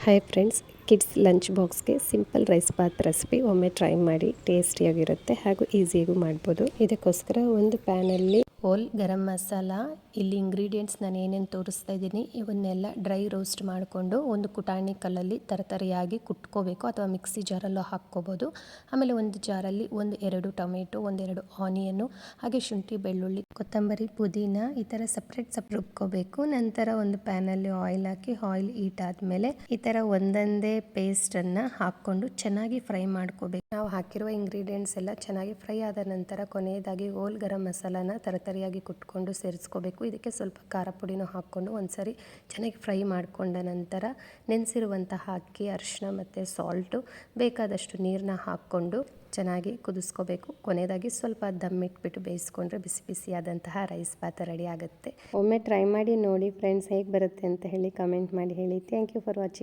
Hi friends, kids lunch ಬಾಕ್ಸ್ಗೆ simple rice bath recipe ಒಮ್ಮೆ try ಮಾಡಿ. ಟೇಸ್ಟಿಯಾಗಿರುತ್ತೆ ಹಾಗೂ ಈಸಿಯಾಗೂ ಮಾಡ್ಬೋದು. ಇದಕ್ಕೋಸ್ಕರ ಒಂದು ಪ್ಯಾನಲ್ಲಿ ಹೋಲ್ ಗರಂ ಮಸಾಲ, ಇಲ್ಲಿ ಇಂಗ್ರೀಡಿಯೆಂಟ್ಸ್ ನಾನು ಏನೇನು ತೋರಿಸ್ತಾ ಇದ್ದೀನಿ ಇವನ್ನೆಲ್ಲ ಡ್ರೈ ರೋಸ್ಟ್ ಮಾಡಿಕೊಂಡು ಒಂದು ಕುಟಾಣಿ ಕಲ್ಲಲ್ಲಿ ತರತರಿಯಾಗಿ ಕುಟ್ಕೋಬೇಕು, ಅಥವಾ ಮಿಕ್ಸಿ ಜಾರಲ್ಲೂ ಹಾಕ್ಕೋಬೋದು. ಆಮೇಲೆ ಒಂದು ಜಾರಲ್ಲಿ 1-2 ಟೊಮೆಟೊ, 1-2 ಆನಿಯನ್ನು, ಹಾಗೆ ಶುಂಠಿ, ಬೆಳ್ಳುಳ್ಳಿ, ಕೊತ್ತಂಬರಿ, ಪುದೀನ ಈ ಥರ ಸಪ್ರೇಟ್ ರುಬ್ಕೋಬೇಕು. ನಂತರ ಒಂದು ಪ್ಯಾನಲ್ಲಿ ಆಯಿಲ್ ಹಾಕಿ ಆಯಿಲ್ ಹೀಟ್ ಆದಮೇಲೆ ಈ ಥರ ಒಂದೊಂದೇ ಪೇಸ್ಟನ್ನು ಹಾಕ್ಕೊಂಡು ಚೆನ್ನಾಗಿ ಫ್ರೈ ಮಾಡ್ಕೋಬೇಕು. ನಾವು ಹಾಕಿರುವ ಇಂಗ್ರೀಡಿಯೆಂಟ್ಸ್ ಎಲ್ಲ ಚೆನ್ನಾಗಿ ಫ್ರೈ ಆದ ನಂತರ ಕೊನೆಯದಾಗಿ ಹೋಲ್ ಗರಂ ಮಸಾಲಾನ ತರತರಿಯಾಗಿ ಕುಟ್ಕೊಂಡು ಸೇರಿಸ್ಕೋಬೇಕು. ಇದಕ್ಕೆ ಸ್ವಲ್ಪ ಖಾರ ಪುಡಿನೂ ಹಾಕ್ಕೊಂಡು ಒಂದ್ಸರಿ ಚೆನ್ನಾಗಿ ಫ್ರೈ ಮಾಡಿಕೊಂಡ ನಂತರ ನೆನೆಸಿರುವಂತಹ ಅಕ್ಕಿ, ಅರಿಶಿನ ಮತ್ತು ಸಾಲ್ಟು, ಬೇಕಾದಷ್ಟು ನೀರನ್ನ ಹಾಕ್ಕೊಂಡು ಚೆನ್ನಾಗಿ ಕುದಿಸ್ಕೋಬೇಕು. ಕೊನೆಯದಾಗಿ ಸ್ವಲ್ಪ ದಮ್ ಇಟ್ಬಿಟ್ಟು ಬೇಯಿಸ್ಕೊಂಡ್ರೆ ಬಿಸಿ ಬಿಸಿಯಾದಂತಹ ರೈಸ್ ಬಾತ್ ರೆಡಿ ಆಗುತ್ತೆ. ಒಮ್ಮೆ ಟ್ರೈ ಮಾಡಿ ನೋಡಿ ಫ್ರೆಂಡ್ಸ್, ಹೇಗೆ ಬರುತ್ತೆ ಅಂತ ಹೇಳಿ ಕಮೆಂಟ್ ಮಾಡಿ ಹೇಳಿ. Thank you for watching.